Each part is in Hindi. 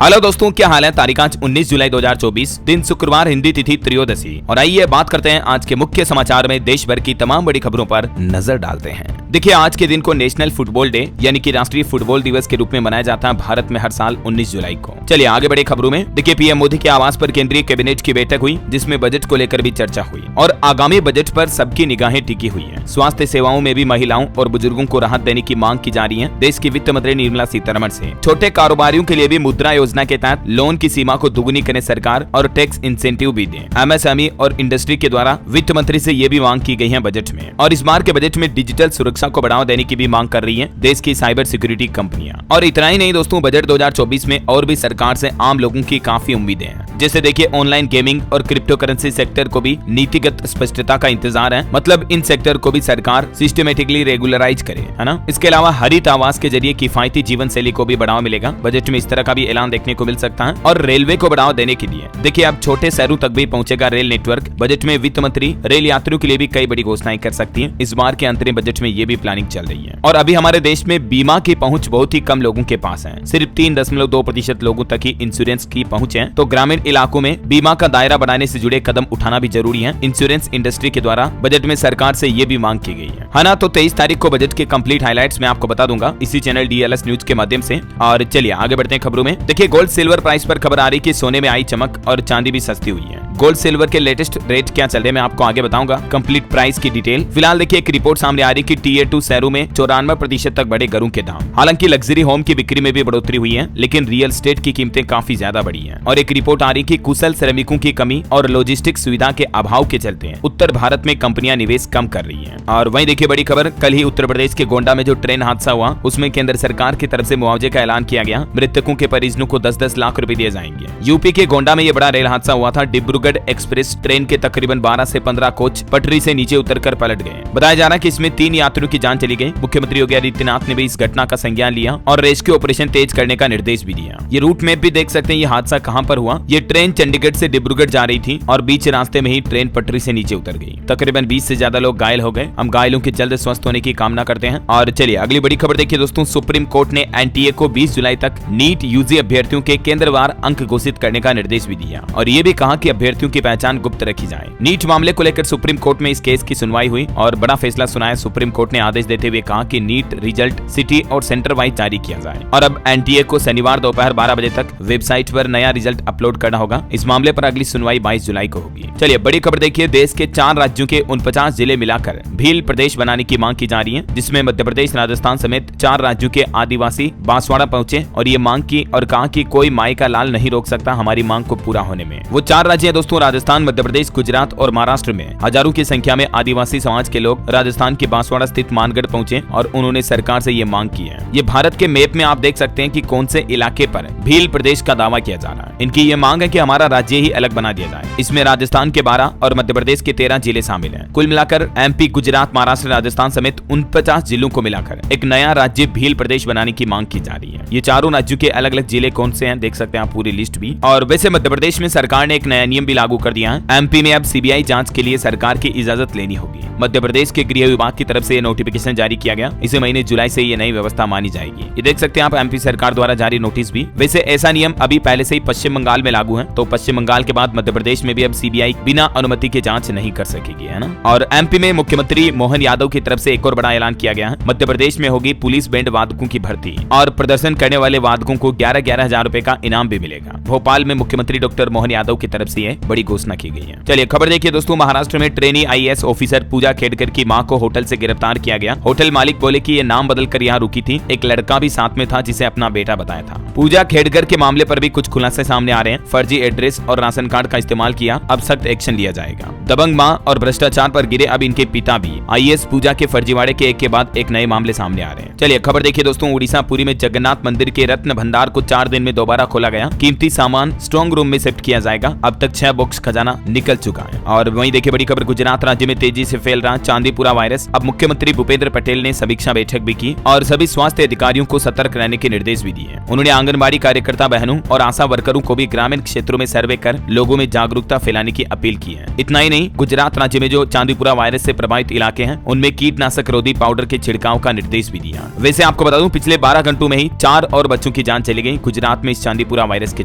हेलो दोस्तों, क्या हाल है। तारीख आज 19 जुलाई 2024, दिन शुक्रवार, हिंदी तिथि त्रयोदशी। और आइए बात करते हैं आज के मुख्य समाचार में देश भर की तमाम बड़ी खबरों पर नजर डालते हैं। देखिए, आज के दिन को नेशनल फुटबॉल डे यानी कि राष्ट्रीय फुटबॉल दिवस के रूप में मनाया जाता है भारत में हर साल 19 जुलाई को। चलिए आगे बढ़े खबरों में। देखिए, पीएम मोदी के आवास पर केंद्रीय कैबिनेट की बैठक हुई, जिसमें बजट को लेकर भी चर्चा हुई और आगामी बजट पर सबकी निगाहें टिकी हुई है। स्वास्थ्य सेवाओं में भी महिलाओं और बुजुर्गों को राहत देने की मांग की जा रही है। देश की वित्त मंत्री निर्मला सीतारमण से छोटे कारोबारियों के लिए भी मुद्रा योजना के तहत लोन की सीमा को दुगुनी करे सरकार और टैक्स इंसेंटिव भी दे। एमएसएमई और इंडस्ट्री के द्वारा वित्त मंत्री से ये भी मांग की गई है बजट में। और इस बार के बजट में डिजिटल सुरक्षा को बढ़ावा देने की भी मांग कर रही है देश की साइबर सिक्योरिटी कंपनियां। और इतना ही नहीं दोस्तों, बजट 2024 में और भी सरकार से आम लोगों की काफी उम्मीदें हैं। जैसे देखिए, ऑनलाइन गेमिंग और क्रिप्टो करेंसी सेक्टर को भी नीतिगत स्पष्टता का इंतजार है। मतलब इन सेक्टर को भी सरकार सिस्टमेटिकली रेगुलराइज करे, है ना। इसके अलावा हरित आवास के जरिए किफायती जीवन शैली को भी बढ़ावा मिलेगा। बजट में इस तरह का भी ऐलान देखने को मिल सकता है। और रेलवे को बढ़ावा देने के लिए देखिए, अब छोटे शहरों तक भी पहुंचेगा रेल नेटवर्क। बजट में वित्त मंत्री रेल यात्रियों के लिए भी कई बड़ी घोषणाएं कर सकती है। इस बार के अंतरिम बजट में ये भी प्लानिंग चल रही है। और अभी हमारे देश में बीमा की पहुंच बहुत ही कम लोगों के पास है। सिर्फ 3.2% लोगों तक ही इंश्योरेंस की पहुंच है। तो ग्रामीण इलाकों में बीमा का दायरा बढ़ाने से जुड़े कदम उठाना भी जरूरी है। इंश्योरेंस इंडस्ट्री के द्वारा बजट में सरकार से ये भी मांग की गई है ना। तो 23 तारीख को बजट के कंप्लीट हाइलाइट्स मैं आपको बता दूंगा इसी चैनल DLS न्यूज के माध्यम से। और चलिए आगे बढ़ते हैं खबरों में। देखिए, गोल्ड सिल्वर प्राइस पर खबर आ रही कि सोने में आई चमक और चांदी भी सस्ती हुई है। गोल्ड सिल्वर के लेटेस्ट रेट क्या चल रहे हैं मैं आपको आगे बताऊंगा, कंप्लीट प्राइस की डिटेल। फिलहाल देखिए, एक रिपोर्ट सामने आ रही कि Tier 2 शहरों में 94% तक बढ़े घरों के दाम। हालांकि लग्जरी होम की बिक्री में भी बढ़ोतरी हुई है, लेकिन रियल एस्टेट की कीमतें काफी ज्यादा बढ़ी हैं। और एक रिपोर्ट आ रही कि कुशल श्रमिकों की कमी और लॉजिस्टिक सुविधा के अभाव के चलते उत्तर भारत में कंपनियां निवेश कम कर रही हैं। और वहीं देखिए, बड़ी खबर, कल ही उत्तर प्रदेश के गोंडा में जो ट्रेन हादसा हुआ, उसमें केंद्र सरकार की तरफ से मुआवजे का ऐलान किया गया। मृतकों के परिजनों को 10-10 लाख रुपए दिए जाएंगे। यूपी के गोंडा में यह बड़ा रेल हादसा हुआ था। डिब्रूगढ़ एक्सप्रेस ट्रेन के तकरीबन 12 से 15 कोच पटरी से नीचे उतरकर पलट गए। बताया जा रहा है कि इसमें 3 यात्रियों की जान चली गई। मुख्यमंत्री योगी आदित्यनाथ ने भी इस घटना का संज्ञान लिया और रेस्क्यू ऑपरेशन तेज करने का निर्देश भी दिया। ये रूट मैप भी देख सकते हैं, ये हादसा कहां पर हुआ। ये ट्रेन चंडीगढ़ से डिब्रूगढ़ जा रही थी और बीच रास्ते में ही ट्रेन पटरी से नीचे उतर गई। तकरीबन 20 से ज्यादा लोग घायल हो गए। हम घायलों के जल्द स्वस्थ होने की कामना करते हैं। और चलिए अगली बड़ी खबर देखिए दोस्तों, सुप्रीम कोर्ट ने NTA को 20 जुलाई तक नीट UG अभ्यर्थियों के केंद्रवार अंक घोषित करने का निर्देश भी दिया और ये भी कहा कि अभ्यर्थियों की पहचान गुप्त रखी जाए। नीट मामले को लेकर सुप्रीम कोर्ट में इस केस की सुनवाई हुई और बड़ा फैसला सुनाया। सुप्रीम कोर्ट ने आदेश देते हुए कहा कि नीट रिजल्ट सिटी और सेंटर वाइज जारी किया जाए। और अब NTA को शनिवार दोपहर 12 बजे तक वेबसाइट पर नया रिजल्ट अपलोड करना होगा। इस मामले पर अगली सुनवाई 22 जुलाई को होगी। चलिए बड़ी खबर देखिए, देश के 4 राज्यों के 49 जिले मिलाकर भील प्रदेश बनाने की मांग की जा रही है, जिसमें मध्य प्रदेश, राजस्थान समेत 4 राज्यों के आदिवासी बांसवाड़ा पहुंचे और ये मांग की और कहा कि कोई माई का लाल नहीं रोक सकता हमारी मांग को पूरा होने में। वो 4 राज्य हैं दोस्तों, राजस्थान, मध्य प्रदेश, गुजरात और महाराष्ट्र में हजारों की संख्या में आदिवासी समाज के लोग राजस्थान के बांसवाड़ा स्थित मानगढ़ पहुंचे और उन्होंने सरकार से ये मांग की है। ये भारत के मैप में आप देख सकते हैं कि कौन से इलाके पर भील प्रदेश का दावा किया जा रहा है। इनकी ये मांग है कि हमारा राज्य ही अलग बना दिया जाए। इसमें राजस्थान के 12 और मध्य प्रदेश के 13 जिले शामिल हैं। कुल मिलाकर MP, गुजरात, महाराष्ट्र, राजस्थान समेत 49 जिलों को मिलाकर एक नया राज्य भील प्रदेश बनाने की मांग की जा रही है। ये चारों राज्यों के अलग अलग जिले कौन से हैं देख सकते हैं आप पूरी लिस्ट भी। और वैसे मध्य प्रदेश में सरकार ने एक नया नियम भी लागू कर दिया है। MP में अब CBI जांच के लिए सरकार की इजाजत लेनी होगी। मध्य प्रदेश के गृह विभाग की तरफ से ये नोटिफिकेशन जारी किया गया। इसी महीने जुलाई से ये नई व्यवस्था मानी जाएगी। ये देख सकते हैं आप MP सरकार द्वारा जारी नोटिस भी। वैसे ऐसा नियम अभी पहले से ही पश्चिम बंगाल में लागू है, तो पश्चिम बंगाल के बाद मध्य प्रदेश में भी अब CBI बिना अनुमति के जांच नहीं कर सकेगी, है ना। और MP में मुख्यमंत्री मोहन यादव की तरफ से एक और बड़ा ऐलान किया गया है। मध्य प्रदेश में होगी पुलिस बैंड वादकों की भर्ती और प्रदर्शन करने वाले वादकों को 11-11 हजार रुपए का इनाम भी मिलेगा। भोपाल में मुख्यमंत्री डॉक्टर मोहन यादव की तरफ से बड़ी घोषणा की गई है। चलिए खबर देखिए दोस्तों, महाराष्ट्र में ट्रेनी IAS ऑफिसर पूजा खेड़कर की मां को होटल से गिरफ्तार किया गया। होटल मालिक बोले कि ये नाम बदलकर यहाँ रुकी थी। एक लड़का भी साथ में था जिसे अपना बेटा बताया था। पूजा खेड़कर के मामले पर भी कुछ खुलासे सामने आ रहे हैं। फर्जी एड्रेस और राशन कार्ड का इस्तेमाल किया, अब सख्त एक्शन लिया जाएगा। दबंग मां और भ्रष्टाचार पर गिरे अब इनके पिता भी। IAS पूजा के फर्जीवाड़े के एक के बाद एक नए मामले सामने आ रहे हैं। चलिए खबर देखिए दोस्तों, उड़ीसा पुरी में जगन्नाथ मंदिर के रत्न भंडार को 4 दिन में दोबारा खोला गया। कीमती सामान स्ट्रॉन्ग रूम में शिफ्ट किया जाएगा। अब तक 6 नया बॉक्स खजाना निकल चुका है। और वहीं देखिए बड़ी खबर, गुजरात राज्य में तेजी से फैल रहा चांदीपुरा वायरस। अब मुख्यमंत्री भूपेंद्र पटेल ने समीक्षा बैठक भी की और सभी स्वास्थ्य अधिकारियों को सतर्क रहने के निर्देश भी दिए। उन्होंने आंगनबाड़ी कार्यकर्ता बहनों और आशा वर्करों को भी ग्रामीण क्षेत्रों में सर्वे कर लोगों में जागरूकता फैलाने की अपील की है। इतना ही नहीं, गुजरात राज्य में जो चांदीपुरा वायरस से प्रभावित इलाके हैं उनमें कीटनाशक रोधी पाउडर के छिड़काव का निर्देश भी दिया। वैसे आपको बता दूं, पिछले 12 घंटों में ही 4 और बच्चों की जान चली गई गुजरात में इस चांदीपुरा वायरस के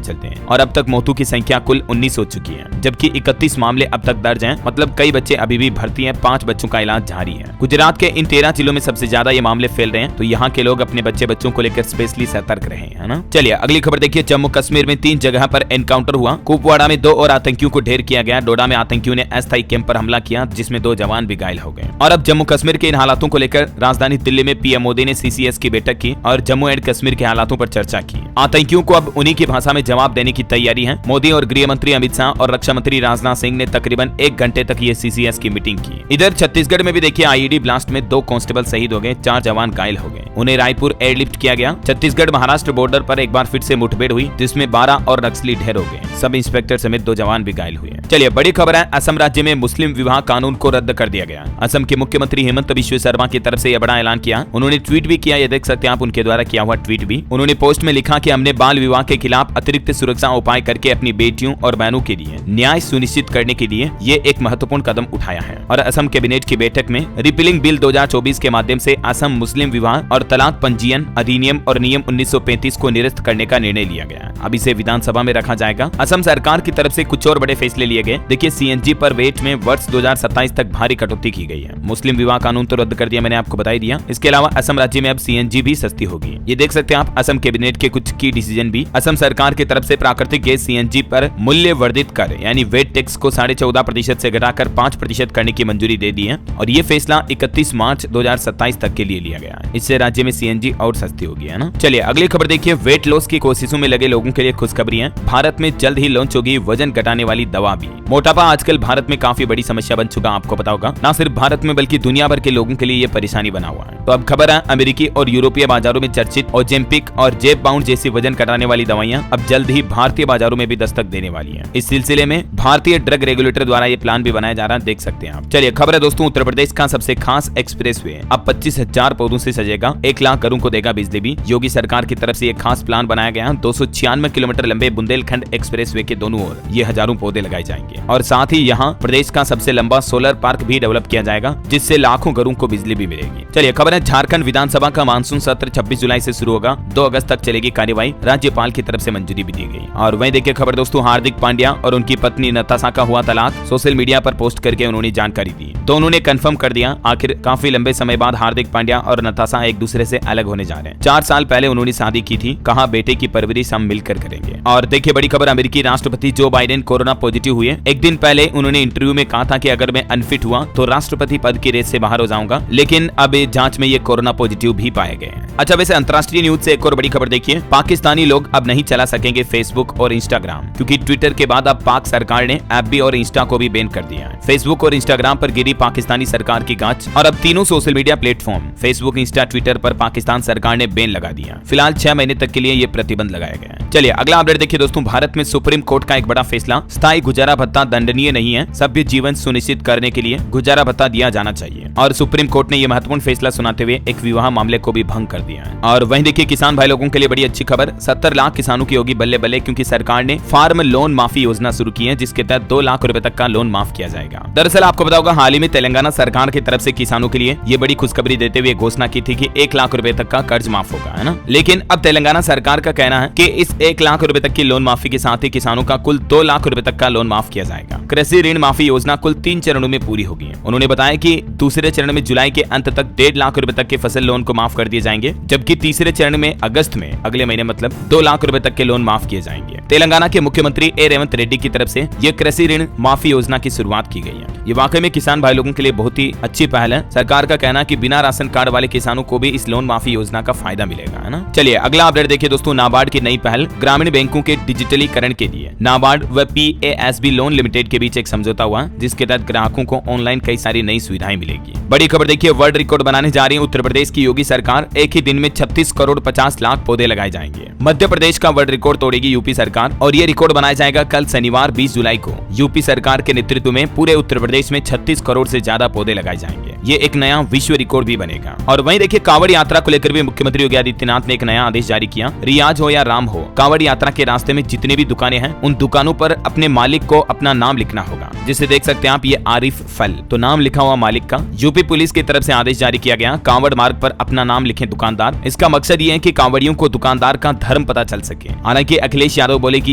चलते हैं। और अब तक मौतों की संख्या कुल 19 हो चुकी है, जबकि 31 मामले अब तक दर्ज हैं। मतलब कई बच्चे अभी भी भर्ती हैं, 5 बच्चों का इलाज जारी है। गुजरात के इन 13 जिलों में सबसे ज्यादा ये मामले फैल रहे हैं, तो यहाँ के लोग अपने बच्चों को लेकर स्पेशली सतर्क रहे, है ना। चलिए अगली खबर देखिए, जम्मू कश्मीर में 3 जगह पर एनकाउंटर हुआ। कुपवाड़ा में 2 और आतंकियों को ढेर किया गया। डोडा में आतंकियों ने अस्थायी कैंप पर हमला किया, जिसमें 2 जवान भी घायल हो गए। और अब जम्मू कश्मीर के इन हालातों को लेकर राजधानी दिल्ली में पीएम मोदी ने सीसीएस की बैठक की और जम्मू एंड कश्मीर के हालातों पर चर्चा की। आतंकियों को अब उन्हीं की भाषा में जवाब देने की तैयारी है। मोदी और गृह मंत्री अमित शाह और रक्षा मंत्री राजनाथ सिंह ने तकरीबन 1 घंटे तक ये सीसीएस की मीटिंग की। इधर छत्तीसगढ़ में भी देखिए आईईडी ब्लास्ट में 2 कांस्टेबल शहीद हो गए, 4 जवान घायल हो गए। उन्हें रायपुर एयरलिफ्ट किया गया। छत्तीसगढ़ महाराष्ट्र बॉर्डर पर एक बार फिर से मुठभेड़ हुई, जिसमें 12 और नक्सली ढेर हो गए। सब इंस्पेक्टर समेत 2 जवान भी घायल हुए। चलिए बड़ी खबर है, असम राज्य में मुस्लिम विवाह कानून को रद्द कर दिया गया। असम के मुख्यमंत्री हेमंत बिश्व शर्मा की तरफ से यह बड़ा ऐलान किया। उन्होंने ट्वीट भी किया, ये देख सकते हैं आप उनके द्वारा किया हुआ ट्वीट भी। उन्होंने पोस्ट में लिखा कि हमने बाल विवाह के खिलाफ अतिरिक्त सुरक्षा उपाय करके अपनी बेटियों और बहनों के लिए न्याय सुनिश्चित करने के लिए ये एक महत्वपूर्ण कदम उठाया है। और असम कैबिनेट की बैठक में रिपीलिंग बिल 2024 के माध्यम से असम मुस्लिम विवाह और तलाक पंजीयन अधिनियम और नियम 1935 को निरस्त करने का निर्णय लिया गया। अब इसे विधानसभा में रखा जाएगा। असम सरकार की तरफ से कुछ और बड़े फैसले लिए गए। देखिए सीएनजी पर वेट में वर्ष 2027 तक भारी कटौती की गई है। मुस्लिम विवाह कानून तो रद्द कर दिया, मैंने आपको बता ही दिया। इसके अलावा असम राज्य में अब सीएनजी भी सस्ती होगी। ये देख सकते हैं आप असम कैबिनेट के कुछ की डिसीजन भी। असम सरकार की तरफ से प्राकृतिक गैस सीएनजी पर मूल्य वर्धित कर यानी वेट टैक्स को 14.5% से घटाकर 5% करने की मंजूरी दे दी है। और ये फैसला 31 मार्च 2027 तक के लिए लिया गया है। इससे राज्य में सीएनजी और सस्ती होगी, है ना। चलिए अगली खबर देखिए, वेट लॉस की कोशिशों में लगे लोगों के लिए खुशखबरी है। भारत में जल्द ही लॉन्च होगी वजन घटाने वाली दवा भी। मोटापा आजकल भारत में काफी बड़ी समस्या बन चुका, आपको पता होगा। न सिर्फ भारत में बल्कि दुनिया भर के लोगों के लिए ये परेशानी बना हुआ है। तो अब खबर है, अमेरिकी और यूरोपीय बाजारों में चर्चित ओजेम्पिक और जेबबाउंड जैसी वजन घटाने वाली दवाइयां अब जल्द ही भारतीय बाजारों में भी दस्तक देने वाली हैं। इस सिलसिले में भारतीय ड्रग रेगुलेटर द्वारा ये प्लान भी बनाया जा रहा है, देख सकते हैं आप। चलिए खबर है दोस्तों, उत्तर प्रदेश का सबसे खास एक्सप्रेसवे अब 25,000 पौधों से सजेगा, 1 लाख घरों को देगा बिजली भी। योगी सरकार की तरफ से एक खास प्लान बनाया गया। 296 किलोमीटर लंबे बुंदेलखंड एक्सप्रेसवे के दोनों ओर ये हजारों पौधे लगाए जाएंगे। और साथ ही यहाँ प्रदेश का सबसे लंबा सोलर पार्क भी डेवलप किया जाएगा, जिससे लाखों घरों को बिजली भी मिलेगी। चलिए खबर है, झारखंड विधानसभा का मानसून सत्र 26 जुलाई से शुरू होगा। 2 अगस्त तक चलेगी कार्यवाही, राज्यपाल की तरफ से मंजूरी भी दी गई। और वहीं देखिए खबर दोस्तों, हार्दिक पांड्या और उनकी पत्नी नताशा का हुआ तलाक। सोशल मीडिया पर पोस्ट करके उन्होंने जानकारी दी। तो उन्होंने कंफर्म कर दिया, आखिर काफी लंबे समय बाद हार्दिक पांड्या और नताशा एक दूसरे से अलग होने जा रहे हैं। 4 साल पहले उन्होंने शादी की थी, कहा बेटे की परवरिश हम मिलकर करेंगे। और देखिए बड़ी खबर, अमेरिकी राष्ट्रपति जो बाइडेन कोरोना पॉजिटिव हुए। एक दिन पहले उन्होंने इंटरव्यू में कहा था कि अगर मैं अनफिट हुआ तो राष्ट्रपति पद की रेस से बाहर हो जाऊंगा, लेकिन अब जांच में ये कोरोना पॉजिटिव भी पाए गए हैं। अच्छा वैसे अंतर्राष्ट्रीय न्यूज से एक और बड़ी खबर देखिए, पाकिस्तानी लोग अब नहीं चला सकेंगे फेसबुक और इंस्टाग्राम, क्योंकि ट्विटर के बाद अब पाक सरकार ने एफबी और इंस्टा को भी बैन कर दिया है। फेसबुक और इंस्टाग्राम पर गिरी पाकिस्तानी सरकार की गाज, और अब तीनों social media platform Facebook, Insta, Twitter पर पाकिस्तान सरकार ने बैन लगा दिया। फिलहाल 6 महीने तक के लिए ये प्रतिबंध लगाया गया है। चलिए अगला अपडेट देखिए दोस्तों, भारत में सुप्रीम कोर्ट का एक बड़ा फैसला, स्थायी गुजारा भत्ता दंडनीय नहीं है, सभ्य जीवन सुनिश्चित करने के लिए गुजारा भत्ता दिया जाना चाहिए। और सुप्रीम कोर्ट ने यह महत्वपूर्ण फैसला सुनाते हुए एक विवाह मामले को भी भंग कर दिया है। और वहीं देखिए किसान भाई लोगों के लिए बड़ी अच्छी खबर, 70 लाख किसानों की होगी बल्ले बल्ले, क्योंकि सरकार ने फार्म लोन माफी योजना शुरू की है, जिसके तहत 2 लाख रुपए तक का लोन माफ किया जाएगा। दरअसल आपको पता होगा, हाल ही में तेलंगाना सरकार की तरफ से किसानों के लिए ये बड़ी खुशखबरी देते हुए घोषणा की थी कि 1 लाख रुपए तक का कर्ज माफ होगा, है ना। लेकिन अब तेलंगाना सरकार का कहना है कि इस 1 लाख रुपए तक की लोन माफी के साथ ही किसानों का कुल 2 लाख रुपए तक का लोन माफ किया जाएगा। कृषि ऋण माफी योजना कुल 3 चरणों में पूरी होगी। उन्होंने बताया कि दूसरे चरण में जुलाई के अंत तक 1.5 लाख रुपए तक के फसल लोन को माफ कर दिए जाएंगे, जबकि तीसरे चरण में अगस्त में अगले महीने मतलब 2 लाख रुपए तक के लोन माफ किए जाएंगे। तेलंगाना के मुख्यमंत्री ए रेवंत रेड्डी की तरफ से यह कृषि ऋण माफी योजना की शुरुआत की गई है। ये वाकई में किसान भाई लोगों के लिए बहुत ही अच्छी पहल है। सरकार का कहना है कि बिना राशन कार्ड वाले किसानों को भी इस लोन माफी योजना का फायदा मिलेगा, है ना। चलिए अगला अपडेट देखिए दोस्तों, नाबार्ड की नई पहल, ग्रामीण बैंकों के डिजिटलीकरण के लिए नाबार्ड व PASB लोन लिमिटेड के बीच एक समझौता हुआ, जिसके तहत ग्राहकों को ऑनलाइन कई सारी नई सुविधाएं मिलेगी। बड़ी खबर देखिए, वर्ल्ड रिकॉर्ड बनाने जा रही है उत्तर प्रदेश की योगी सरकार, एक ही दिन में 36 करोड़ 50 लाख पौधे लगाए जाएंगे। मध्य प्रदेश का वर्ल्ड रिकॉर्ड तोड़ेगी यूपी सरकार, और ये रिकॉर्ड बनाया जाएगा कल शनिवार रविवार 20 जुलाई को यूपी सरकार के नेतृत्व में पूरे उत्तर प्रदेश में 36 करोड़ से ज्यादा पौधे लगाए जाएंगे। ये एक नया विश्व रिकॉर्ड भी बनेगा। और वहीं देखिए कांवड़ यात्रा को लेकर भी मुख्यमंत्री योगी आदित्यनाथ ने एक नया आदेश जारी किया। रियाज हो या राम हो, कांवड़ यात्रा के रास्ते में जितने भी दुकानें हैं उन दुकानों पर अपने मालिक को अपना नाम लिखना होगा, जिसे देख सकते हैं आप, ये आरिफ फल, तो नाम लिखा हुआ मालिक का। यूपी पुलिस की तरफ से आदेश जारी किया गया, कांवड़ मार्ग पर अपना नाम लिखे दुकानदार। इसका मकसद ये है कि कांवड़ियों को दुकानदार का धर्म पता चल सके। हालांकि अखिलेश यादव बोले कि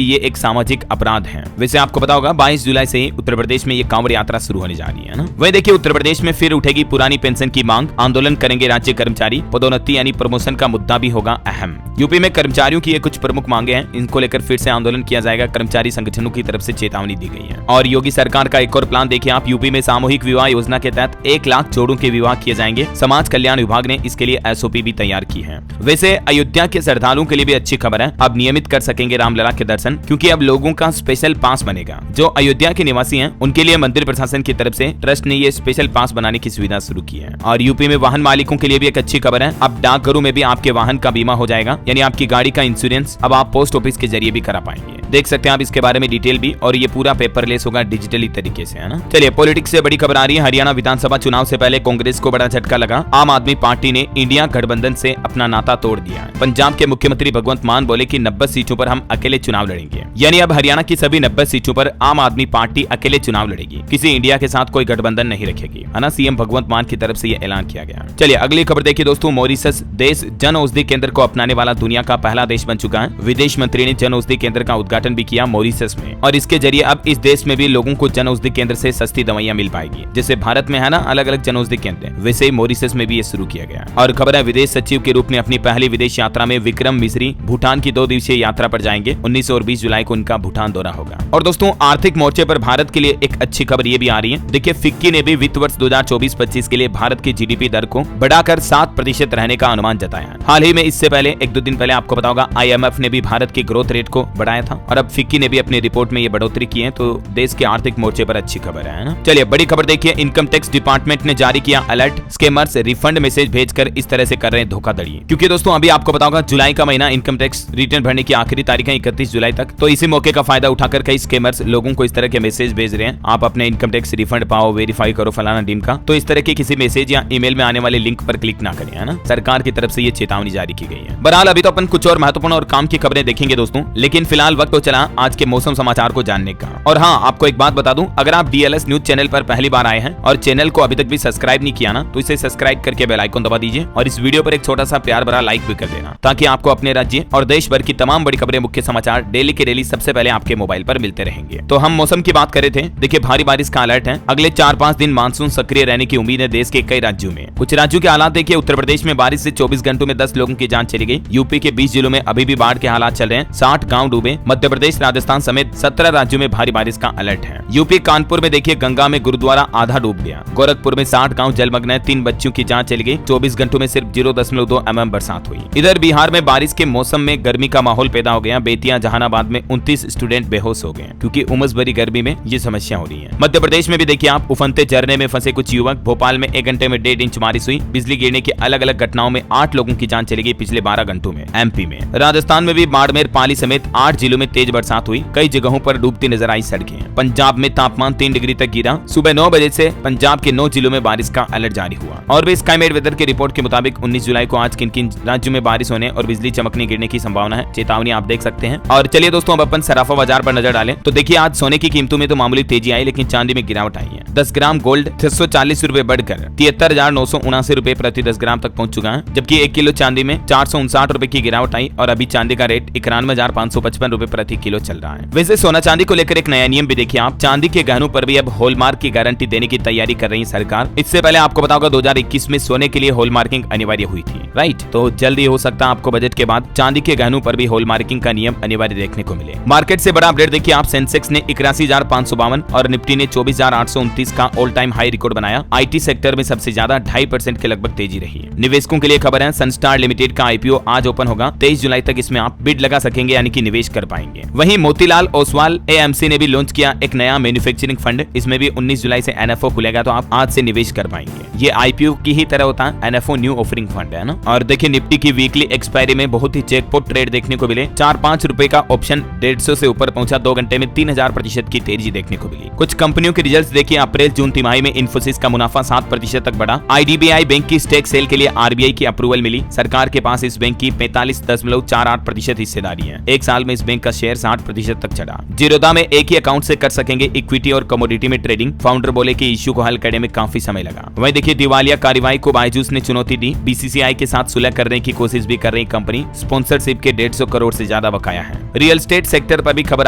ये एक सामाजिक अपराध है। वैसे आपको पता होगा 22 जुलाई से ही उत्तर प्रदेश में ये कांवड़ यात्रा शुरू होने जा रही है ना। वही देखिए उत्तर प्रदेश में फिर उठेगी पुरानी पेंशन की मांग, आंदोलन करेंगे राज्य कर्मचारी, पदोन्नति यानी प्रमोशन का मुद्दा भी होगा अहम। यूपी में कर्मचारियों की ये कुछ प्रमुख मांगे हैं, इनको लेकर फिर से आंदोलन किया जाएगा। कर्मचारी संगठनों की तरफ से चेतावनी दी गई है। और योगी सरकार का एक और प्लान देखिए आप, यूपी में सामूहिक विवाह योजना के तहत 1 लाख जोड़ों के विवाह किए जाएंगे। समाज कल्याण विभाग ने इसके लिए SOP भी तैयार की है। वैसे अयोध्या के श्रद्धालुओं के लिए भी अच्छी खबर है, अब नियमित कर सकेंगे रामलला के दर्शन, क्योंकि अब लोगों का स्पेशल पास बनेगा। जो अयोध्या के निवासी हैं उनके लिए मंदिर प्रशासन की तरफ से ट्रस्ट ने ये स्पेशल पास बनाने की सुविधा शुरू की है। और यूपी में वाहन मालिकों के लिए भी एक अच्छी खबर है, अब डाकघरों में भी आपके वाहन का बीमा हो जाएगा, यानी आपकी गाड़ी का इंश्योरेंस अब आप पोस्ट ऑफिस के जरिए भी करा पाएंगे। देख सकते हैं आप इसके बारे में डिटेल भी, और ये पूरा पेपरलेस होगा डिजिटली तरीके से, है ना। चलिए पॉलिटिक्स से बड़ी खबर आ रही है, हरियाणा विधानसभा चुनाव से पहले कांग्रेस को बड़ा झटका लगा। आम आदमी पार्टी ने इंडिया गठबंधन से अपना नाता तोड़ दिया है। पंजाब के मुख्यमंत्री भगवंत मान बोले कि 90 सीटों पर हम अकेले चुनाव लड़ेंगे, यानी अब हरियाणा की सभी 90 सीटों पर आम आदमी पार्टी अकेले चुनाव लड़ेगी, किसी इंडिया के साथ कोई गठबंधन नहीं रखेगी, है ना। सीएम भगवंत मान की तरफ से यह ऐलान किया गया। चलिए अगली खबर देखिए दोस्तों, मॉरिशस देश जन औषधि केंद्र को अपनाने वाला दुनिया का पहला देश बन चुका है। विदेश मंत्री ने जन औषधि केंद्र का उद्घाटन भी किया मॉरिशस में, और इसके जरिए अब इस देश में भी लोगों को जन औषधि केंद्र से सस्ती दवाइयां मिल पाएगी। जैसे भारत में है ना अलग अलग जन औषधि केंद्र, वैसे ही मॉरिशस में भी ये शुरू किया गया। और खबर है विदेश सचिव के रूप में अपनी पहली विदेश यात्रा में विक्रम मिश्री भूटान की 2 दिवसीय यात्रा पर जाएंगे। 19 और 20 जुलाई को उनका भूटान दौरा होगा। और दोस्तों आर्थिक मोर्चे पर भारत के लिए एक अच्छी खबर ये भी आ रही है। देखिए फिक्की ने भी वित्त वर्ष 2024-25 के लिए भारत की GDP दर को बढ़ाकर 7% रहने का अनुमान जताया। हाल ही में इससे पहले 1-2 दिन पहले आपको पता होगा IMF ने भी भारत की ग्रोथ रेट को बढ़ाया था, और अब फिक्की ने भी अपनी रिपोर्ट में ये बढ़ोतरी की है। तो देश के आर्थिक मोर्चे पर अच्छी खबर है ना। चलिए बड़ी खबर देखिए, इनकम टैक्स डिपार्टमेंट ने जारी किया अलर्ट, स्कैमर्स रिफंड मैसेज भेजकर इस तरह से कर रहे हैं धोखाधड़ी। क्योंकि दोस्तों अभी आपको पता होगा जुलाई का महीना इनकम टैक्स रिटर्न भरने की आखिरी तारीख है 31 जुलाई तक। तो इसी मौके का फायदा उठाकर कई स्कैमर्स लोगों को इस तरह के मैसेज भेज रहे हैं, आप अपने इनकम टैक्स रिफंड पाओ, वेरीफाई करो फलाना टीम का। तो इस तरह के किसी मैसेज या ईमेल में आने वाले लिंक पर क्लिक ना करें, है ना। सरकार की तरफ से ये चेतावनी जारी की गई है। बहरहाल अभी तो अपन कुछ और महत्वपूर्ण और काम की खबरें देखेंगे दोस्तों, लेकिन फिलहाल वक्त तो चला आज के मौसम समाचार को जानने का। और हाँ आपको एक बात बता दूं, अगर आप DLS न्यूज चैनल पर पहली बार आए हैं और चैनल को अभी तक भी सब्सक्राइब नहीं किया ना, तो इसे सब्सक्राइब करके बेल आइकन दबा दीजिए, और इस वीडियो पर एक छोटा सा प्यार भरा लाइक भी कर देना, ताकि आपको अपने राज्य और देश भर की तमाम बड़ी खबरें, मुख्य समाचार डेली के डेली सबसे पहले आपके मोबाइल पर मिलते रहेंगे। तो हम मौसम की बात कर रहे थे, देखिए भारी बारिश का अलर्ट है। अगले 4-5 दिन मानसून सक्रिय रहने की उम्मीद है देश के कई राज्यों में। कुछ राज्यों के हालात देखिए, उत्तर प्रदेश में बारिश से 24 घंटों में 10 लोगों की जान चली गई। यूपी के 20 जिलों में अभी भी बाढ़ के हालात चल रहे हैं, 60 गाँव डूबे। मध्य प्रदेश, राजस्थान समेत 17 राज्यों में भारी बारिश का अलर्ट है। यूपी कानपुर में देखिए गंगा में गुरुद्वारा आधा डूब गया। गोरखपुर में 60 गाँव जलमग्न है, 3 बच्चों की जान चली गई। 24 घंटों में सिर्फ 0.2 mm बरसात हुई। इधर बिहार में बारिश के मौसम में गर्मी का माहौल पैदा हो गया। बेतिया, जहानाबाद में 29 स्टूडेंट बेहोश हो गए, क्योंकि उमस भरी गर्मी में ये समस्या हो रही है। मध्य प्रदेश में भी देखिए आप, उफनते झरने में फंसे कुछ युवक। भोपाल में 1 घंटे में 1.5 इंच बारिश हुई। बिजली गिरने की अलग अलग घटनाओं में 8 लोगों की जान चली गई पिछले 12 घंटों में। MP में, राजस्थान में भी बाड़मेर, पाली समेत 8 जिलों में तेज बरसात हुई। कई जगहों पर डूबती नजर आई सड़कें। पंजाब में तापमान 3 डिग्री तक गिरा। सुबह 9 बजे से पंजाब के 9 जिलों में बारिश का अलर्ट जारी हुआ। और भी स्काईमेट वेदर की रिपोर्ट के मुताबिक 19 जुलाई को आज किन किन राज्यों में बारिश होने और बिजली चमकने गिरने की संभावना है, चेतावनी आप देख सकते हैं। और चलिए दोस्तों अब अपन सराफा बाजार पर नजर डालें, तो देखिए आज सोने की कीमतों में तो मामूली तेजी आई, लेकिन चांदी में गिरावट आई है। 10 ग्राम गोल्ड 640 रुपए बढ़कर 73,979 रुपए प्रति 10 ग्राम तक पहुंच चुका है, जबकि 1 किलो चांदी में 459 रुपए की गिरावट आई, और अभी चांदी का रेट 91,555 रुपए प्रति किलो चल रहा है। वैसे सोना चांदी को लेकर एक नया नियम भी देखिए आप, चांदी के गहनों पर भी अब हॉलमार्क की गारंटी देने की तैयारी कर रही है सरकार। इससे पहले आपको पता होगा 2021 में सोने के लिए हॉलमार्किंग अनिवार्य हुई थी, राइट। तो जल्दी हो सकता है आपको बजट के बाद चांदी के गहनों पर भी हॉलमार्किंग का नियम अनिवार्य देखने को मिले। मार्केट से बड़ा अपडेट देखिए आप, सेंसेक्स ने 81,552 और निफ्टी ने 24,829 का ऑल टाइम हाई रिकॉर्ड बनाया। IT आईटी सेक्टर में सबसे ज्यादा 2.5% के लगभग तेजी रही। निवेशकों के लिए खबर है, सनस्टार लिमिटेड का आईपीओ आज ओपन होगा। 23 जुलाई तक इसमें आप बिड लगा सकेंगे, यानी कि निवेश कर पाएंगे। वहीं मोतीलाल ओसवाल एएमसी ने भी लॉन्च किया एक नया मैन्युफैक्चरिंग फंड। इसमें भी 19 जुलाई से एनएफओ खुलेगा, तो आप आज से निवेश कर पाएंगे। ये आईपीओ की ही तरह होता है, एनएफओ न्यू ऑफरिंग फंड है ना। और देखिए निफ्टी की वीकली एक्सपायरी में बहुत ही जैकपॉट ट्रेड देखने को मिले। 4-5 रुपए का ऑप्शन 150 से ऊपर पहुंचा। 2 घंटे में 3000% की तेजी देखने को मिली। कुछ कंपनियों के रिजल्ट्स देखिए। अप्रैल जून तिमाही में इन्फोसिस का मुनाफा 7% तक बढ़ा। आईडीबीआई बैंक की स्टेक सेल के लिए आरबीआई की अप्रूवल मिली। सरकार के पास इस बैंक की 45.48% हिस्सेदारी है। एक साल में इस बैंक का शेयर 60% तक चढ़ा। जीरोधा में एक ही अकाउंट से कर सकेंगे इक्विटी और कमोडिटी में ट्रेडिंग। फाउंडर बोले कि इश्यू को हल करने में काफी समय लगा। वहीं देखिए दिवालिया कार्रवाई को बायजूस ने चुनौती दी। बीसीसीआई के साथ सुलह करने की कोशिश भी कर रही कंपनी। स्पॉन्सरशिप के 150 करोड़ से ज्यादा बकाया है। रियल एस्टेट सेक्टर पर भी खबर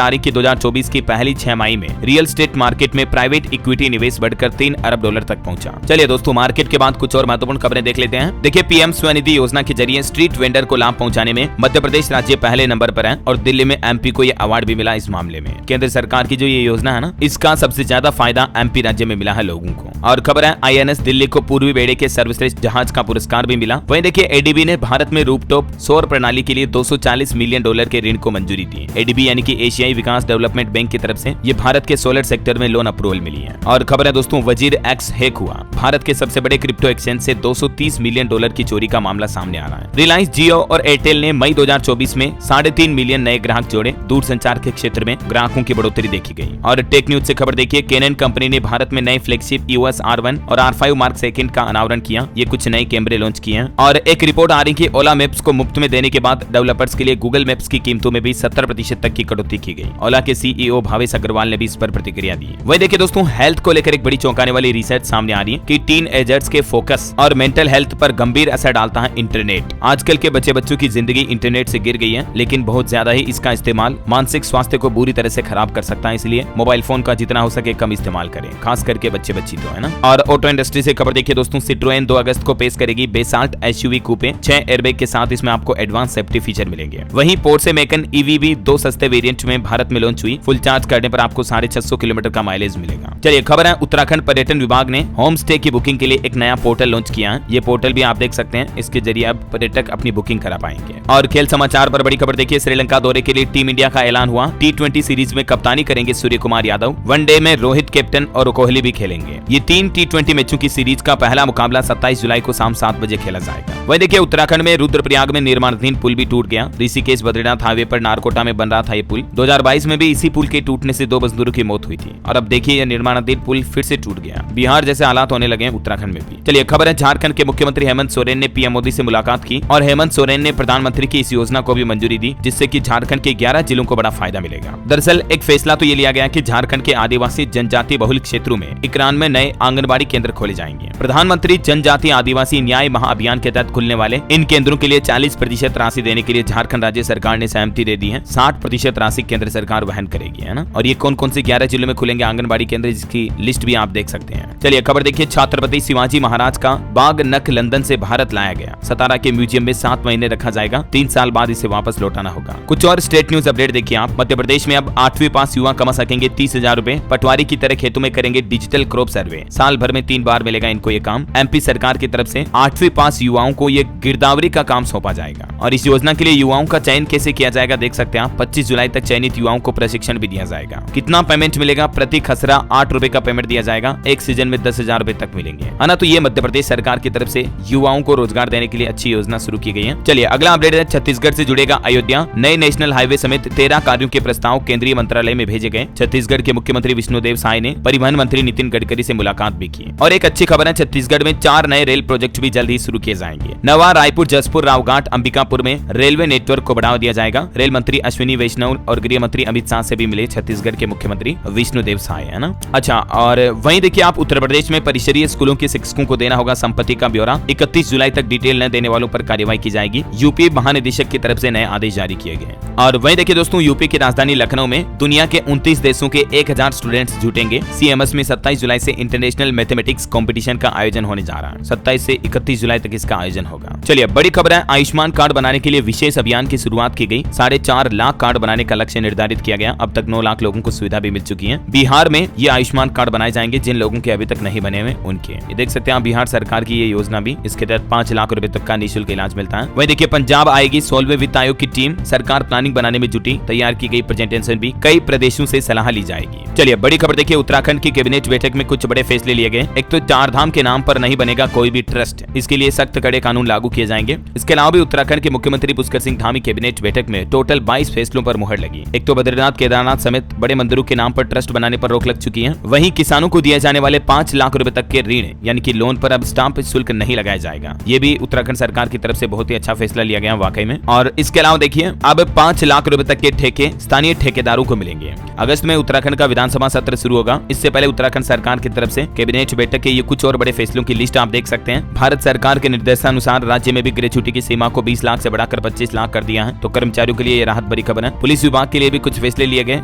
आ रही कि 2024 की पहली 6 माही में रियल एस्टेट मार्केट में प्राइवेट इक्विटी निवेश बढ़कर $3 अरब तक पहुंचा। चलिए दोस्तों मार्केट के बाद कुछ और महत्वपूर्ण खबरें देख लेते हैं। देखिए पीएम स्वनिधि योजना के जरिए स्ट्रीट वेंडर को लाभ पहुंचाने में मध्य प्रदेश राज्य पहले नंबर पर है और दिल्ली में एमपी को यह अवार्ड भी मिला। इस मामले में केंद्र सरकार की जो ये योजना है ना, इसका सबसे ज्यादा फायदा एमपी राज्य में मिला है लोगों को। और खबर है आईएनएस दिल्ली को पूर्वी बेड़े के सर्वश्रेष्ठ जहाज का पुरस्कार भी मिला। वहीं देखिए एडीबी ने भारत में रूफटॉप सौर प्रणाली के लिए $240 मिलियन के ऋण को मंजूरी दी। एडीबी यानी कि एशियाई विकास डेवलपमेंट बैंक की तरफ से ये भारत के सोलर सेक्टर में लोन अप्रूवल मिली है। और खबर है दोस्तों वजीर एक्स हैक हुआ। भारत के सबसे बड़े क्रिप्टो एक्सचेंज से $230 मिलियन की चोरी का मामला सामने आ रहा है। रिलायंस जियो और एयरटेल ने मई 2024 में 3.5 मिलियन नए ग्राहक जोड़े। दूरसंचार के क्षेत्र में ग्राहकों की बढ़ोतरी देखी गई। और टेक न्यूज से खबर देखिए कैनन कंपनी ने भारत में नए फ्लैगशिप EOS R1 और R5 मार्क II का अनावरण किया। ये कुछ नए कैमरे लॉन्च किए हैं। और एक रिपोर्ट आ रही कि ओला मैप्स को मुफ्त में देने के बाद डेवलपर्स के लिए गूगल मैप्स की कीमतों में भी 70% तक की कटौती की गई। ओला के सीईओ भावेश अग्रवाल ने भी इस पर प्रतिक्रिया दी। वही देखिए दोस्तों हेल्थ को लेकर एक बड़ी चौंकाने वाली रिसर्च सामने आ रही है कि टीन एजर्स के फोकस और मेंटल हेल्थ पर गंभीर असर डालता है इंटरनेट। आजकल के बच्चों की जिंदगी इंटरनेट से गिर गई है, लेकिन बहुत ज्यादा ही इसका इस्तेमाल मानसिक स्वास्थ्य को बुरी तरह से खराब कर सकता है। इसलिए मोबाइल फोन का जितना हो सके कम इस्तेमाल करें, खास करके बच्ची तो है ना। और ऑटो इंडस्ट्री से खबर देखिए दोस्तों सिट्रोएन 2 अगस्त को पेश करेगी बेसाल्ट एसयूवी कूपे 6 एयरबैग के साथ। इसमें आपको एडवांस सेफ्टी फीचर मिलेंगे। वहीं पोर्शे मैकन ईवी भी 2 सस्ते वेरिएंट में भारत में लॉन्च हुई। फुल चार्ज करने पर आपको 650 किलोमीटर का माइलेज मिलेगा। चलिए खबर है उत्तराखंड पर्यटन विभाग ने होम स्टे की बुकिंग के लिए एक नया पोर्टल लॉन्च किया है। ये पोर्टल भी आप देख सकते हैं, इसके जरिए आप पर्यटक अपनी बुकिंग करा पाएंगे। और खेल समाचार पर बड़ी खबर देखिए श्रीलंका दौरे के लिए टीम इंडिया का ऐलान हुआ। T20 सीरीज में कप्तानी करेंगे सूर्य कुमार यादव। वनडे में रोहित कैप्टन और कोहली भी खेलेंगे। ये 3 T20 मैचों की सीरीज का पहला मुकाबला 27 जुलाई को शाम 7 बजे खेला जाएगा। वही देखिए उत्तराखंड में रुद्रप्रयाग में निर्माणाधीन पुल भी टूट गया। ऋषिकेश बद्रीनाथ हाईवे पर नारकोटा में बन रहा था ये पुल। 2022 में भी इसी पुल के टूटने से 2 मजदूरों की मौत हुई थी और अब देखिए यह निर्माणाधीन पुल फिर से टूट गया। बिहार जैसे हालात होने लगे हैं उत्तराखंड में भी। चलिए खबर है झारखंड के मुख्यमंत्री हेमंत सोरेन ने पीएम मोदी से मुलाकात की और हेमंत सोरेन ने प्रधानमंत्री की इस योजना को भी मंजूरी दी, जिससे कि झारखंड के 11 जिलों को बड़ा फायदा मिलेगा। दरअसल एक फैसला तो ये लिया गया कि झारखंड के आदिवासी जनजाति बहुल क्षेत्रों में 91 नए आंगनबाड़ी केंद्र खोले जाएंगे। प्रधानमंत्री जनजाति आदिवासी न्याय महाअभियान के तहत खुलने वाले इन केंद्रों के लिए 40% राशि देने के लिए झारखंड राज्य सरकार ने सहमति दे दी है। 60% राशि केंद्र सरकार वहन करेगी, है ना। और ये कौन कौन से 11 जिलों में खुलेंगे आंगनबाड़ी केंद्र, जिसकी लिस्ट भी आप देख सकते हैं। चलिए खबर देखिए छत्रपति शिवाजी महाराज का बाग नख लंदन से भारत लाया गया। सतारा के म्यूजियम में 7 महीने रखा जाएगा। 3 साल बाद इसे वापस लौटाना होगा। कुछ और स्टेट न्यूज अपडेट देखिए आप। मध्य प्रदेश में अब 8वीं पास युवा कमा सकेंगे 30,000 रुपए। पटवारी की तरह खेतों में करेंगे डिजिटल क्रॉप सर्वे। साल भर में 3 बार मिलेगा इनको ये काम। एमपी सरकार की तरफ से 8वीं पास युवाओं को ये गिरदावरी का काम सौंपा जाएगा। और इस योजना के लिए युवाओं का चयन कैसे किया जाएगा देख सकते हैं आप। 25 जुलाई तक चयनित युवाओं को प्रशिक्षण भी दिया जाएगा। कितना पेमेंट मिलेगा? प्रति खसरा 8 रुपए का पेमेंट दिया जाएगा। एक सीजन में 10,000 रुपए तक मिलेंगे, है ना। तो ये मध्य प्रदेश सरकार की तरफ से युवाओं को रोजगार देने के लिए अच्छी योजना शुरू की गई है। चलिए अगला अपडेट है छत्तीसगढ़ से जुड़ेगा अयोध्या। नए नेशनल हाईवे समेत 13 कार्यों के प्रस्ताव केंद्रीय मंत्रालय में भेजे गए। छत्तीसगढ़ के मुख्यमंत्री विष्णुदेव साय ने परिवहन मंत्री नितिन गडकरी से मुलाकात भी की। और एक अच्छी खबर है छत्तीसगढ़ में 4 नए रेल प्रोजेक्ट भी जल्द ही शुरू किए जाएंगे। नवा रायपुर जसपुर रावघाट अंबिकापुर में रेलवे नेटवर्क को बढ़ावा दिया जाएगा। रेल मंत्री अश्विनी वैष्णव और गृह मंत्री अमित शाह से भी मिले छत्तीसगढ़ के मुख्यमंत्री विष्णुदेव साय, है ना। अच्छा, और वहीं देखिए आप उत्तर प्रदेश में परिसरीय स्कूलों के शिक्षकों को देना होगा संपत्ति का ब्यौरा। 31 जुलाई तक डिटेल न देने वालों पर कार्रवाई की जाएगी। यूपी महानिदेशक की तरफ से नए आदेश जारी किए गए। और वहीं देखिए दोस्तों यूपी की राजधानी लखनऊ में दुनिया के 29 देशों के 1000 स्टूडेंट्स जुटेंगे। सीएमएस में 27 जुलाई से इंटरनेट इंटरनेशनल मैथमेटिक्स कंपटीशन का आयोजन होने जा रहा है। 27 से 31 जुलाई तक इसका आयोजन होगा। चलिए बड़ी खबर है, आयुष्मान कार्ड बनाने के लिए विशेष अभियान की शुरुआत की गई। 4.5 लाख कार्ड बनाने का लक्ष्य निर्धारित किया गया। अब तक 9 लाख लोगों को सुविधा भी मिल चुकी है। बिहार में ये आयुष्मान कार्ड बनाए जाएंगे जिन लोगों के अभी तक नहीं बने हुए उनके। ये देख सकते हैं बिहार सरकार की ये योजना भी, इसके तहत 5 लाख रुपए तक का निःशुल्क इलाज मिलता है। वहीं देखिए पंजाब आएगी 16वें वित्त आयोग की टीम, सरकार प्लानिंग बनाने में जुटी, तैयार की गई प्रेजेंटेशन भी, कई प्रदेशों से सलाह ली जाएगी। चलिए बड़ी खबर देखिए, उत्तराखंड की कैबिनेट बैठक में कुछ बड़े फैसले लिए गए। एक तो 4 धाम के नाम पर नहीं बनेगा कोई भी ट्रस्ट, इसके लिए सख्त कड़े कानून लागू किए जाएंगे। इसके अलावा भी उत्तराखंड के मुख्यमंत्री पुष्कर सिंह धामी कैबिनेट बैठक में टोटल 22 फैसलों पर मुहर लगी। एक तो बद्रीनाथ, केदारनाथ समेत बड़े मंदिरों के नाम पर ट्रस्ट बनाने पर रोक लग चुकी है। वहीं किसानों को दिए जाने वाले 5 लाख रुपए तक के ऋण यानी कि लोन पर अब स्टाम्प शुल्क नहीं लगाया जाएगा। ये भी उत्तराखंड सरकार की तरफ से बहुत ही अच्छा फैसला लिया गया वाकई में। और इसके अलावा देखिए अब 5 लाख रुपए तक के ठेके स्थानीय ठेकेदारों को मिलेंगे। अगस्त में उत्तराखंड का विधानसभा सत्र शुरू होगा। इससे पहले उत्तराखंड सरकार की तरफ से कैबिनेट बैठक के ये कुछ और बड़े फैसलों की लिस्ट आप देख सकते हैं। भारत सरकार के निर्देशानुसार राज्य में भी ग्रेच्युटी की सीमा को 20 लाख से बढ़ाकर 25 लाख कर दिया है। तो कर्मचारियों के लिए ये राहत भरी खबर है। पुलिस विभाग के लिए भी कुछ फैसले लिए गए।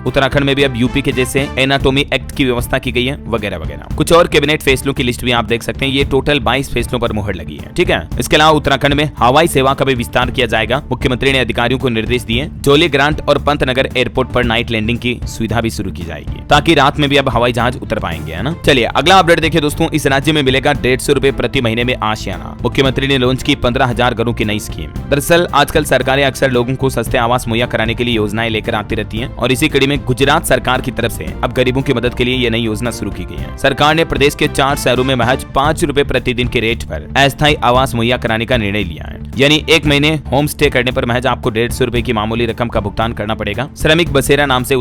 उत्तराखंड में भी अब यूपी के जैसे एनाटॉमी एक्ट की व्यवस्था की गई है वगैरह वगैरह। कुछ और कैबिनेट फैसलों की लिस्ट भी आप देख सकते हैं। ये टोटल 22 फैसलों पर मुहर लगी है। ठीक है, इसके अलावा उत्तराखंड में हवाई सेवा का भी विस्तार किया जाएगा। मुख्यमंत्री ने अधिकारियों को निर्देश दिए। जोली ग्रांट और पंतनगर एयरपोर्ट पर नाइट लैंडिंग की सुविधा भी शुरू की जाएगी ताकि रात में भी अब हवाई जहाज उतर पाएंगे, है ना। चलिए अगला अपडेट देखिए दोस्तों, इस राज्य में मिलेगा 150 रुपए प्रति महीने में आशियाना। मुख्यमंत्री ने लॉन्च की 15,000 घरों की नई स्कीम। दरअसल आजकल सरकारें अक्सर लोगों को सस्ते आवास मुहैया कराने के लिए योजनाएं लेकर आती रहती हैं और इसी कड़ी में गुजरात सरकार की तरफ से अब गरीबों की मदद के लिए ये नई योजना शुरू की गई है। सरकार ने प्रदेश के 4 शहरों में महज 5 रुपए प्रतिदिन के रेट पर अस्थायी आवास मुहैया कराने का निर्णय लिया है। यानी 1 महीने होम स्टे करने पर महज आपको 150 रुपए की मामूली रकम का भुगतान करना पड़ेगा। श्रमिक बसेरा नाम से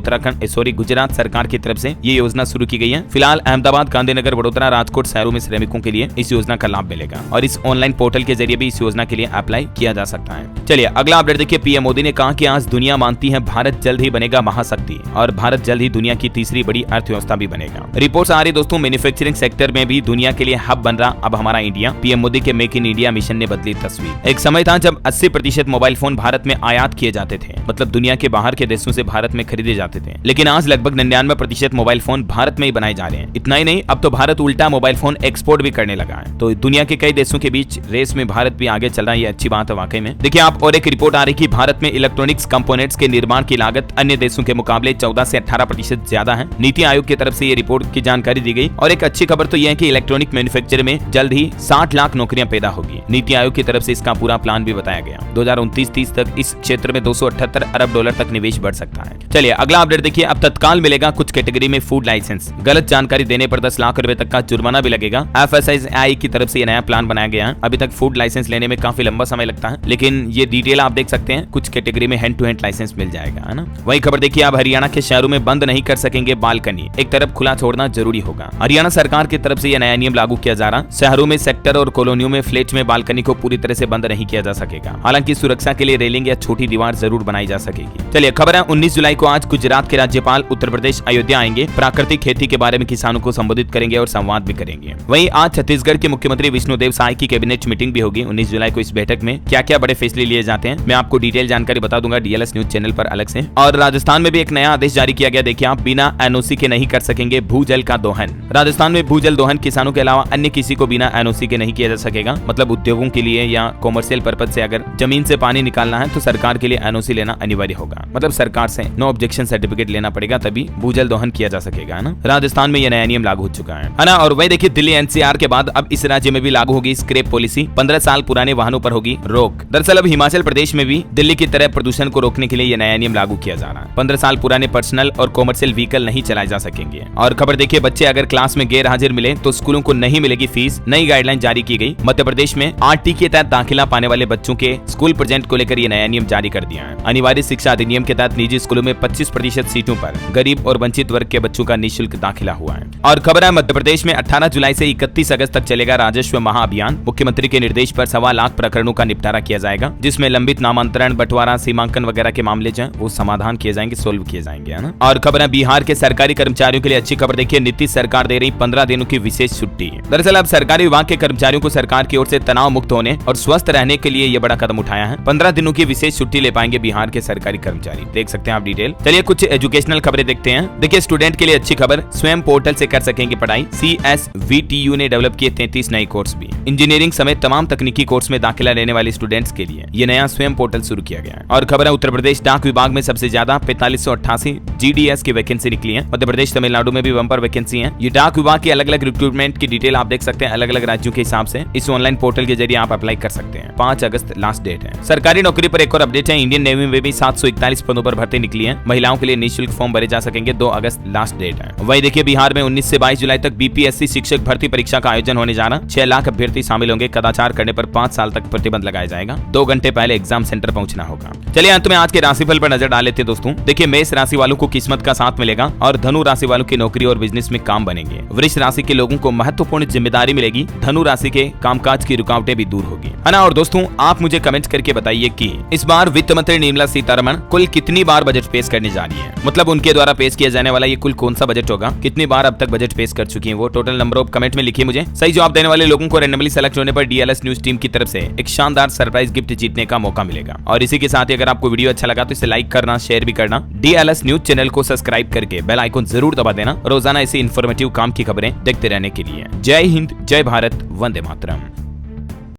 गुजरात सरकार की तरफ से ये योजना शुरू की गई है। फिलहाल अहमदाबाद, गांधीनगर, वडोदरा, राजकोट शहरों में श्रमिकों के लिए इस योजना का लाभ मिलेगा और इस ऑनलाइन पोर्टल के जरिए भी इस योजना के लिए अप्लाई किया जा सकता है। चलिए अगला अपडेट देखिए, पीएम मोदी ने कहा कि आज दुनिया मानती है भारत जल्द ही बनेगा महाशक्ति और भारत जल्द ही दुनिया की तीसरी बड़ी अर्थव्यवस्था भी बनेगा। रिपोर्ट्स आ रही दोस्तों, मैन्युफैक्चरिंग सेक्टर में भी दुनिया के लिए हब बन रहा अब हमारा इंडिया। पीएम मोदी के मेक इन इंडिया मिशन ने बदली तस्वीर। एक समय था जब 80% मोबाइल फोन भारत में आयात किए जाते थे, मतलब दुनिया के बाहर के देशों से भारत में खरीदे जाते थे, लेकिन आज लगभग 99% मोबाइल फोन भारत में ही बनाए जा रहे हैं। इतना ही नहीं, अब तो भारत उल्टा मोबाइल फोन एक्सपोर्ट भी करने लगा है। तो दुनिया के कई देशों के बीच रेस में भारत भी आगे चल रहा है, ये अच्छी बात है वाकई में। देखिए आप, और एक रिपोर्ट आ रही कि भारत में इलेक्ट्रॉनिक्स कंपोनेंट्स के निर्माण की लागत अन्य देशों के मुकाबले 14 से 18% ज्यादा है। नीति आयोग की तरफ से ये रिपोर्ट की जानकारी दी गई। और एक अच्छी खबर तो यह है कि इलेक्ट्रॉनिक मैन्युफैक्चर में जल्द ही 60 लाख नौकरियां पैदा होगी। नीति आयोग की तरफ से इसका पूरा प्लान भी बताया गया। 2029-30 तक इस क्षेत्र में 278 अरब डॉलर तक निवेश बढ़ सकता है। चलिए अगला अपडेट देखिए, अब तत्काल मिलेगा कुछ कैटेगरी में फूड लाइसेंस। गलत जानकारी देने पर 10 लाख रुपए तक का जुर्माना भी लगेगा। FSSAI की तरफ से ये नया प्लान बनाया गया है। अभी तक फूड लाइसेंस लेने में काफी लंबा समय लगता है, लेकिन ये डिटेल आप देख सकते हैं। कुछ कैटेगरी में हैंड टू हैंड लाइसेंस मिल जाएगा, है ना। वही खबर देखिए, आप हरियाणा के शहरों में बंद नहीं कर सकेंगे बालकनी, एक तरफ खुला छोड़ना जरूरी होगा। हरियाणा सरकार की तरफ से यह नया नियम लागू किया जा रहा। शहरों में सेक्टर और कॉलोनियों में फ्लैट में बालकनी को पूरी तरह से बंद नहीं किया जा सकेगा। हालांकि सुरक्षा के लिए रेलिंग या छोटी दीवार जरूर बनाई जा सकेगी। चलिए खबर है, 19 जुलाई को आज गुजरात के राज्यपाल उत्तर प्रदेश अयोध्या आएंगे। प्राकृतिक खेती के बारे में किसानों को संबोधित करेंगे और संवाद भी करेंगे। वहीं आज छत्तीसगढ़ के मुख्यमंत्री विष्णुदेव साय की कैबिनेट मीटिंग भी होगी 19 जुलाई को। इस बैठक में क्या क्या बड़े फैसले लिए जाते हैं मैं आपको डिटेल जानकारी बता दूंगा DLS न्यूज चैनल पर अलग से। और राजस्थान में भी एक नया आदेश जारी किया गया। देखिए आप, बिना NOC के नहीं कर सकेंगे भूजल का दोहन। राजस्थान में भूजल दोहन किसानों के अलावा अन्य किसी को बिना NOC के नहीं किया जा सकेगा। मतलब उद्योगों के लिए या कॉमर्शियल पर्पज से अगर जमीन से पानी निकालना है तो सरकार के लिए NOC लेना अनिवार्य होगा। मतलब सरकार से नो ऑब्जेक्शन सर्टिफिकेट लेना पड़ेगा, तभी भूजल दोहन किया जा सकेगा, है ना। राजस्थान में यह नया नियम लागू हो चुका है ना। और वही देखिए, दिल्ली NCR के बाद अब इस राज्य में भी लागू होगी स्क्रैप पॉलिसी। 15 साल पुराने वाहनों पर होगी रोक। दरअसल अब हिमाचल प्रदेश में भी दिल्ली की तरह प्रदूषण को रोकने के लिए यह नया नियम लागू किया जा रहा है। 15 साल पुराने पर्सनल और कॉमर्शियल व्हीकल नहीं चलाए जा सकेंगे। और खबर देखिए, बच्चे अगर क्लास में गैर हाजिर मिले तो स्कूलों को नहीं मिलेगी फीस। नई गाइडलाइन जारी की गई। मध्य प्रदेश में RT के तहत दाखिला पाने वाले बच्चों के स्कूल प्रेजेंट को लेकर यह नया नियम जारी कर दिया है। अनिवार्य शिक्षा अधिनियम के तहत निजी स्कूलों में 25% सीटों पर गरीब और वंचित वर्ग के बच्चों का निःशुल्क दाखिला हुआ है। और खबर है, मध्य प्रदेश में 18 जुलाई से 31 अगस्त तक चलेगा राजस्व महाअभियान। मुख्यमंत्री के निर्देश पर 1.25 लाख प्रकरणों का निपटारा किया जाएगा, जिसमें लंबित नामांतरण, बंटवारा, सीमांकन वगैरह के मामले जो हैं वो समाधान किए जाएंगे, सोल्व किए जाएंगे, है ना। और खबर है, बिहार के सरकारी कर्मचारियों के लिए अच्छी खबर देखिए, नीतीश सरकार दे रही 15 दिनों की विशेष छुट्टी। दरअसल अब सरकारी विभाग के कर्मचारियों को सरकार की ओर से तनाव मुक्त होने और स्वस्थ रहने के लिए यह बड़ा कदम उठाया है। 15 दिनों की विशेष छुट्टी ले पाएंगे बिहार के सरकारी कर्मचारी। देख सकते हैं आप डिटेल। चलिए कुछ एजुकेशनल खबरें देखते हैं। देखिए स्टूडेंट के लिए अच्छी खबर, स्वयं पोर्टल से कर सकेंगे पढ़ाई। बढ़ाई। CSVTU ने डेवलप किए 33 नए कोर्स भी। इंजीनियरिंग समेत तमाम तकनीकी कोर्स में दाखिला लेने वाले स्टूडेंट्स के लिए ये नया स्वयं पोर्टल शुरू किया गया है। और खबर है उत्तर प्रदेश डाक विभाग में सबसे ज्यादा 4588 GDS की वैकेंसी निकली है। मध्य प्रदेश तमिलनाडु में भी बम्पर वैकेंसी है। ये डाक विभाग की अलग अलग रिक्रूटमेंट की डिटेल आप देख सकते हैं अलग अलग राज्यों के हिसाब से। इस ऑनलाइन पोर्टल के जरिए आप अप्लाई कर सकते हैं। 5 अगस्त लास्ट डेट है। सरकारी नौकरी पर एक और अपडेट है। इंडियन नेवी में भी 741 पदों पर भर्ती निकली है। महिलाओं के लिए निःशुल्क फॉर्म भरे जा सकेंगे। 2 अगस्त लास्ट डेट है। वही देखिए बिहार में 19 से 22 जुलाई तक BPSC शिक्षक भर्ती परीक्षा का आयोजन होने जा रहा। 6 लाख अभ्यर्थी शामिल होंगे। कदाचार करने पर 5 साल तक प्रतिबंध लगाया जाएगा। 2 घंटे पहले एग्जाम सेंटर पहुंचना होगा। चलिए अंत में आज के राशिफल पर नजर डाल लेते हैं दोस्तों। देखिए मेष राशि वालों को किस्मत का साथ मिलेगा और धनु राशि वालों की नौकरी और बिजनेस में काम बनेंगे। वृष राशि के लोगों को महत्वपूर्ण जिम्मेदारी मिलेगी। धनु राशि के कामकाज की रुकावटें भी दूर होगी, है ना। और दोस्तों आप मुझे कमेंट करके बताइए कि इस बार वित्त मंत्री निर्मला सीतारमण कुल कितनी बार बजट पेश करने जा रही है। मतलब उनके द्वारा पेश किया जाने वाला ये कुल कौन सा बजट होगा, कितनी बार अब तक बजट पेश कर चुकी है वो टोटल नंबर ऑफ कमेंट में लिखिए मुझे। सही जवाब देने वाले लोगों को रैंडमली सेलेक्ट होने पर DLS न्यूज टीम की तरफ से एक शानदार सरप्राइज गिफ्ट जीतने का मौका मिलेगा। और इसी के साथ ही अगर आपको वीडियो अच्छा लगा तो इसे लाइक करना, शेयर भी करना। DLS न्यूज चैनल को सब्सक्राइब करके बेल आइकन जरूर दबा देना रोजाना ऐसी इन्फॉर्मेटिव काम की खबरें देखते रहने के लिए। जय हिंद, जय भारत, वंदे मातरम।